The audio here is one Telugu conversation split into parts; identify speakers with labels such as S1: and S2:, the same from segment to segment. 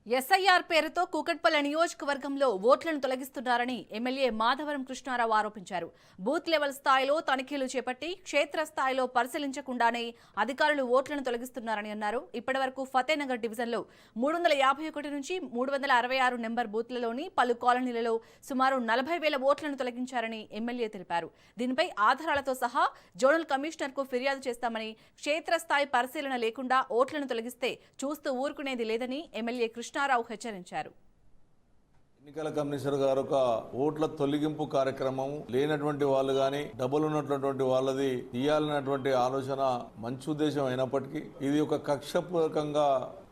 S1: ఎస్ఐఆర్ పేరుతో కూకట్పల్లి నియోజకవర్గంలో ఓట్లను తొలగిస్తున్నారని ఎమ్మెల్యే మాధవరం కృష్ణారావు ఆరోపించారు. బూత్ లెవెల్ స్థాయిలో తనిఖీలు చేపట్టి క్షేత్రస్థాయిలో పరిశీలించకుండానే అధికారులు ఓట్లను తొలగిస్తున్నారని అన్నారు. ఇప్పటివరకు ఫతేనగర్ డివిజన్లో 351 నుంచి 366 నెంబర్ బూత్లలోని పలు కాలనీలలో సుమారు 40,000 ఓట్లను తొలగించారని ఎమ్మెల్యే తెలిపారు. దీనిపై ఆధారాలతో సహా జోనల్ కమిషనర్కు ఫిర్యాదు చేస్తామని, క్షేత్రస్థాయి పరిశీలన లేకుండా ఓట్లను తొలగిస్తే చూస్తూ ఊరుకునేది లేదని ఎమ్మెల్యే కృష్ణారావు హెచ్చరించారు.
S2: ఎన్నికల కమిషనర్ గారు ఒక ఓట్ల తొలగింపు కార్యక్రమం లేనటువంటి వాళ్ళు గాని డబ్బులు ఉన్నటువంటి వాళ్ళది తీయాలన్నటువంటి ఆలోచన మంచి ఉద్దేశం అయినప్పటికీ ఇది ఒక కక్షపూర్వకంగా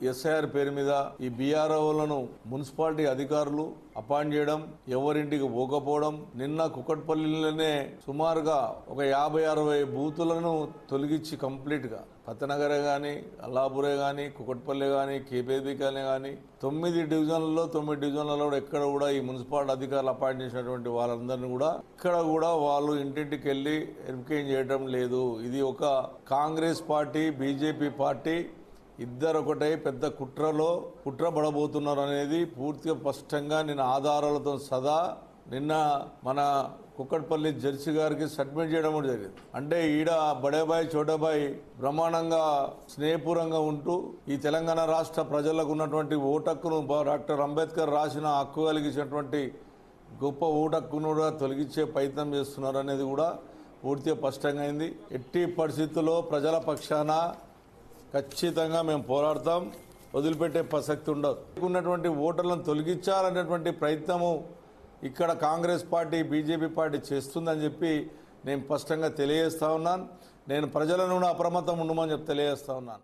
S2: ఎస్ఐఆర్ పేరు మీద ఈ బీఆర్ఓలను మున్సిపాలిటీ అధికారులు అపాయింట్ చేయడం, ఎవరింటికి పోకపోవడం. నిన్న కుకట్పల్లిలోనే సుమారుగా ఒక 50-60 బూతులను తొలగించి కంప్లీట్ గా ఫతేనగర్ గానీ, అల్లాపురే గానీ, కుకట్పల్లి గానీ, కేపీబీ కానీ 9 డివిజన్లలో 9 డివిజన్లలో ఎక్కడ కూడా ఈ మున్సిపాలిటీ అధికారులు అపాయింట్ చేసినటువంటి వాళ్ళందరినీ కూడా ఇక్కడ కూడా వాళ్ళు ఇంటింటికి వెళ్ళి వెరిఫికేషన్ చేయడం లేదు. ఇది ఒక కాంగ్రెస్ పార్టీ, బీజేపీ పార్టీ ఇద్దరు ఒకటే పెద్ద కుట్ర పడబోతున్నారు అనేది పూర్తిగా స్పష్టంగా నేను ఆధారాలతో సదా నిన్న మన కుక్కట్పల్లి జడ్జి గారికి సబ్మిట్ చేయడం కూడా జరిగింది. అంటే ఈడ బడేబాయ్ చోటబాయ్ బ్రహ్మాండంగా స్నేహపూర్వంగా ఉంటూ ఈ తెలంగాణ రాష్ట్ర ప్రజలకు ఉన్నటువంటి ఓటక్కును డాక్టర్ అంబేద్కర్ రాసిన హక్కు కలిగించినటువంటి గొప్ప ఓటక్కును కూడా తొలగించే ప్రయత్నం చేస్తున్నారు అనేది కూడా పూర్తిగా స్పష్టంగా అయింది. ఎట్టి పరిస్థితుల్లో ప్రజల పక్షాన ఖచ్చితంగా మేము పోరాడతాం, వదిలిపెట్టే ప్రసక్తి ఉండదు. ఉన్నటువంటి ఓటర్లను తొలగించాలనేటువంటి ప్రయత్నము ఇక్కడ కాంగ్రెస్ పార్టీ, బీజేపీ పార్టీ చేస్తుందని చెప్పి నేను స్పష్టంగా తెలియజేస్తా ఉన్నాను. నేను ప్రజలను కూడా అప్రమత్తం ఉండమని చెప్పి తెలియజేస్తా ఉన్నాను.